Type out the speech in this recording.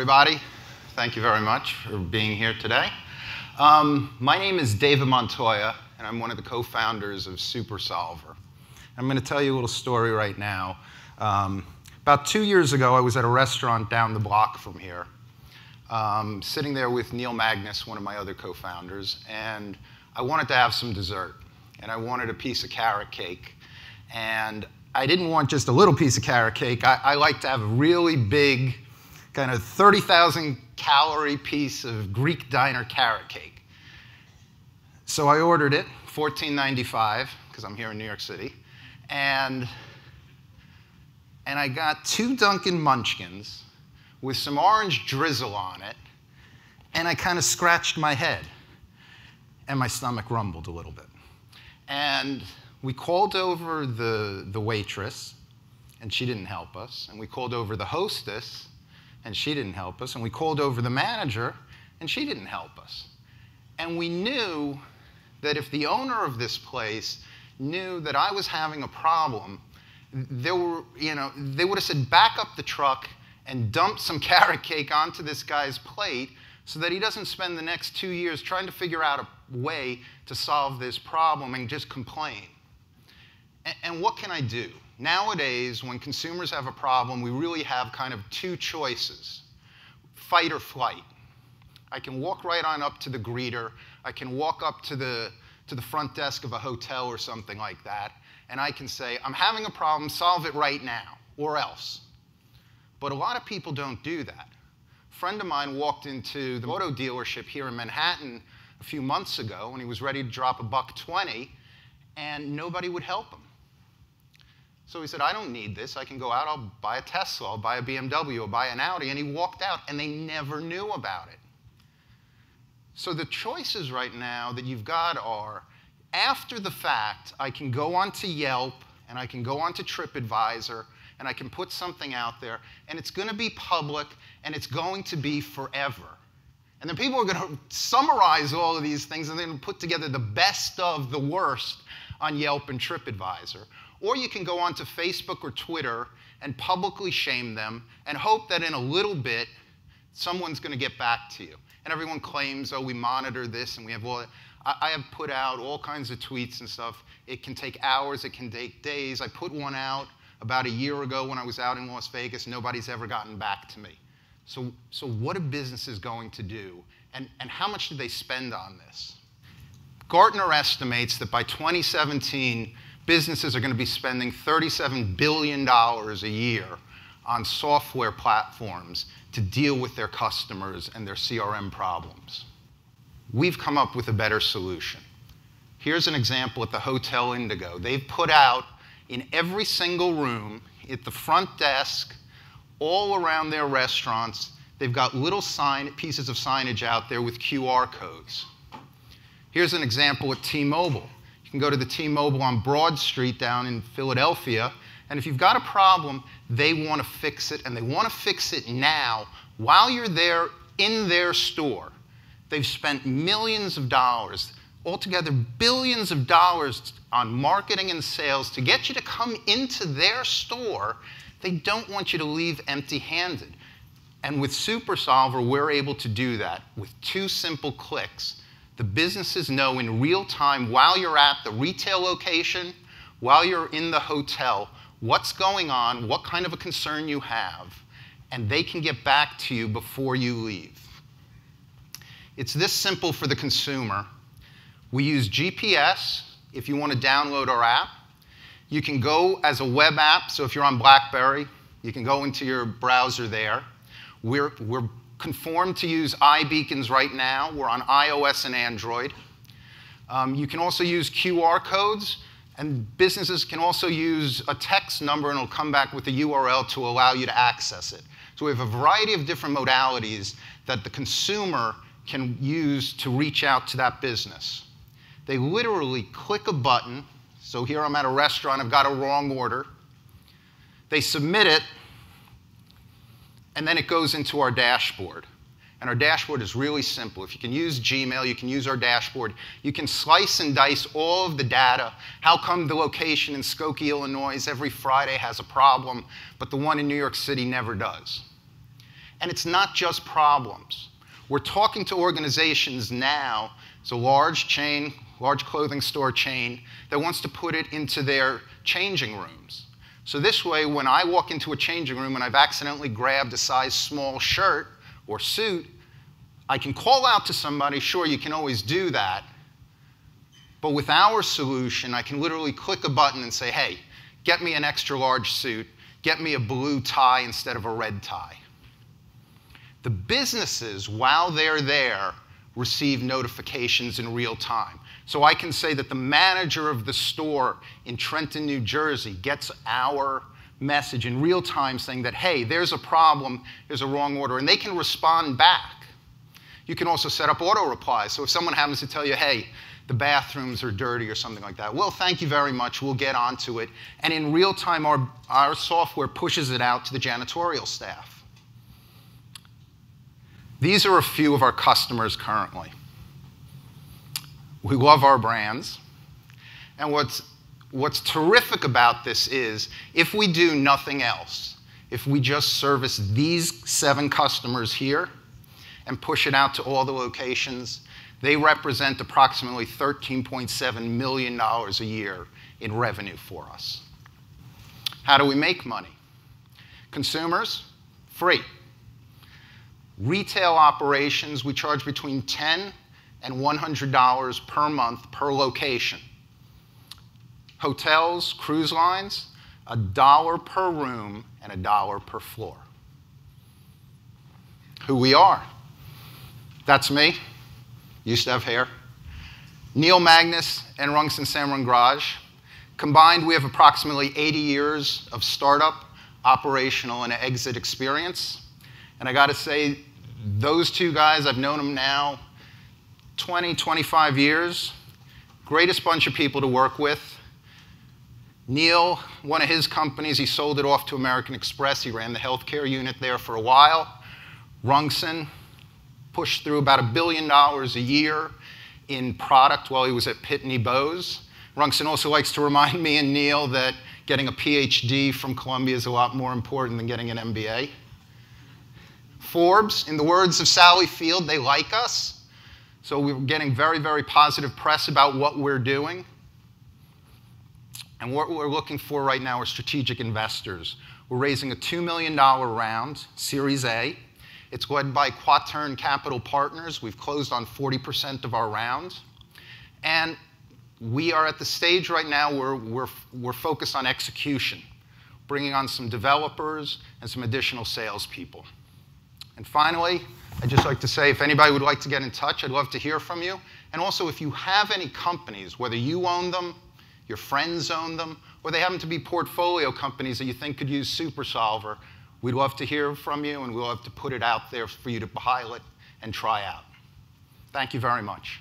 everybody. Thank you very much for being here today. My name is David Montoya, and I'm one of the co-founders of SuperSolver. I'm going to tell you a little story right now. About 2 years ago, I was at a restaurant down the block from here, sitting there with Neil Magnus, one of my other co-founders, and I wanted to have some dessert, and I wanted a piece of carrot cake. And I didn't want just a little piece of carrot cake. I like to have a really big, kind of 30,000 calorie piece of Greek diner carrot cake. So I ordered it, $14.95, because I'm here in New York City. And I got 2 Dunkin' Munchkins with some orange drizzle on it, and I kind of scratched my head, and my stomach rumbled a little bit. And we called over the waitress, and she didn't help us. And we called over the hostess, and she didn't help us. And we called over the manager, and she didn't help us. And we knew that if the owner of this place knew that I was having a problem, they would have said, back up the truck and dump some carrot cake onto this guy's plate so that he doesn't spend the next 2 years trying to figure out a way to solve this problem and just complain. And what can I do? Nowadays, when consumers have a problem, we really have kind of 2 choices, fight or flight. I can walk right on up to the greeter. I can walk up to the front desk of a hotel or something like that, and I can say, I'm having a problem, solve it right now, or else. But a lot of people don't do that. A friend of mine walked into the auto dealership here in Manhattan a few months ago, and he was ready to drop $120, and nobody would help him. So he said, I don't need this. I can go out, I'll buy a Tesla, I'll buy a BMW, I'll buy an Audi. And he walked out, and they never knew about it. So the choices right now that you've got are, after the fact, I can go onto Yelp, and I can go onto TripAdvisor, and I can put something out there, and it's going to be public, and it's going to be forever. And then people are going to summarize all of these things, and they're going to put together the best of the worst on Yelp and TripAdvisor. Or you can go onto Facebook or Twitter and publicly shame them and hope that in a little bit, someone's going to get back to you. And everyone claims, oh, we monitor this, and we have all that. I have put out all kinds of tweets and stuff. It can take hours. It can take days. I put one out about a year ago when I was out in Las Vegas. Nobody's ever gotten back to me. So what are businesses going to do? And how much do they spend on this? Gartner estimates that by 2017, businesses are going to be spending $37 billion a year on software platforms to deal with their customers and their CRM problems. We've come up with a better solution. Here's an example at the Hotel Indigo. They've put out in every single room, at the front desk, all around their restaurants, they've got little pieces of signage out there with QR codes. Here's an example at T-Mobile. You can go to the T-Mobile on Broad Street down in Philadelphia, and if you've got a problem, they want to fix it, and they want to fix it now while you're there in their store. They've spent millions of dollars, altogether billions of dollars on marketing and sales to get you to come into their store. They don't want you to leave empty-handed. And with SuperSolver, we're able to do that with 2 simple clicks. The businesses know in real time while you're at the retail location, while you're in the hotel, what's going on, what kind of a concern you have, and they can get back to you before you leave. It's this simple for the consumer. We use GPS if you want to download our app. You can go as a web app, so if you're on BlackBerry, you can go into your browser there. We're conformed to use iBeacons right now. We're on iOS and Android. You can also use QR codes, and businesses can also use a text number, and it'll come back with a URL to allow you to access it. So we have a variety of different modalities that the consumer can use to reach out to that business. They literally click a button. So here I'm at a restaurant. I've got a wrong order. They submit it, and then it goes into our dashboard. And our dashboard is really simple. If you can use Gmail, you can use our dashboard. You can slice and dice all of the data. How come the location in Skokie, Illinois every Friday has a problem, but the one in New York City never does? And it's not just problems. We're talking to organizations now. It's a large chain, large clothing store chain, that wants to put it into their changing rooms. So this way, when I walk into a changing room and I've accidentally grabbed a size small shirt or suit, I can call out to somebody. Sure, you can always do that. But with our solution, I can literally click a button and say, hey, get me an extra large suit. Get me a blue tie instead of a red tie. The businesses, while they're there, receive notifications in real time. So I can say that the manager of the store in Trenton, New Jersey gets our message in real time saying that, hey, there's a problem, there's a wrong order, and they can respond back. You can also set up auto replies. So if someone happens to tell you, hey, the bathrooms are dirty or something like that, well, thank you very much, we'll get onto it. And in real time, our software pushes it out to the janitorial staff. These are a few of our customers currently. We love our brands. And what's terrific about this is, if we do nothing else, if we just service these 7 customers here and push it out to all the locations, they represent approximately $13.7 million a year in revenue for us. How do we make money? Consumers, free. Retail operations, we charge between $10 and $100 per month per location. Hotels, cruise lines, $1 per room and $1 per floor. Who we are. That's me. Used to have hair. Neil Magnus and Rungsen Samron Garage. Combined, we have approximately 80 years of startup, operational, and exit experience. And I got to say, those 2 guys, I've known them now 20, 25 years. Greatest bunch of people to work with. Neil, one of his companies, he sold it off to American Express. He ran the healthcare unit there for a while. Rungsen pushed through about $1 billion a year in product while he was at Pitney Bowes. Rungsen also likes to remind me and Neil that getting a PhD from Columbia is a lot more important than getting an MBA. Forbes, in the words of Sally Field, they like us. So we're getting very, very positive press about what we're doing. And what we're looking for right now are strategic investors. We're raising a $2 million round, Series A. It's led by Quatern Capital Partners. We've closed on 40% of our round. And we are at the stage right now where we're focused on execution, bringing on some developers and some additional salespeople. And finally, I'd just like to say, if anybody would like to get in touch, I'd love to hear from you. And also, if you have any companies, whether you own them, your friends own them, or they happen to be portfolio companies that you think could use SuperSolver, we'd love to hear from you, and we'd love to put it out there for you to pilot and try out. Thank you very much.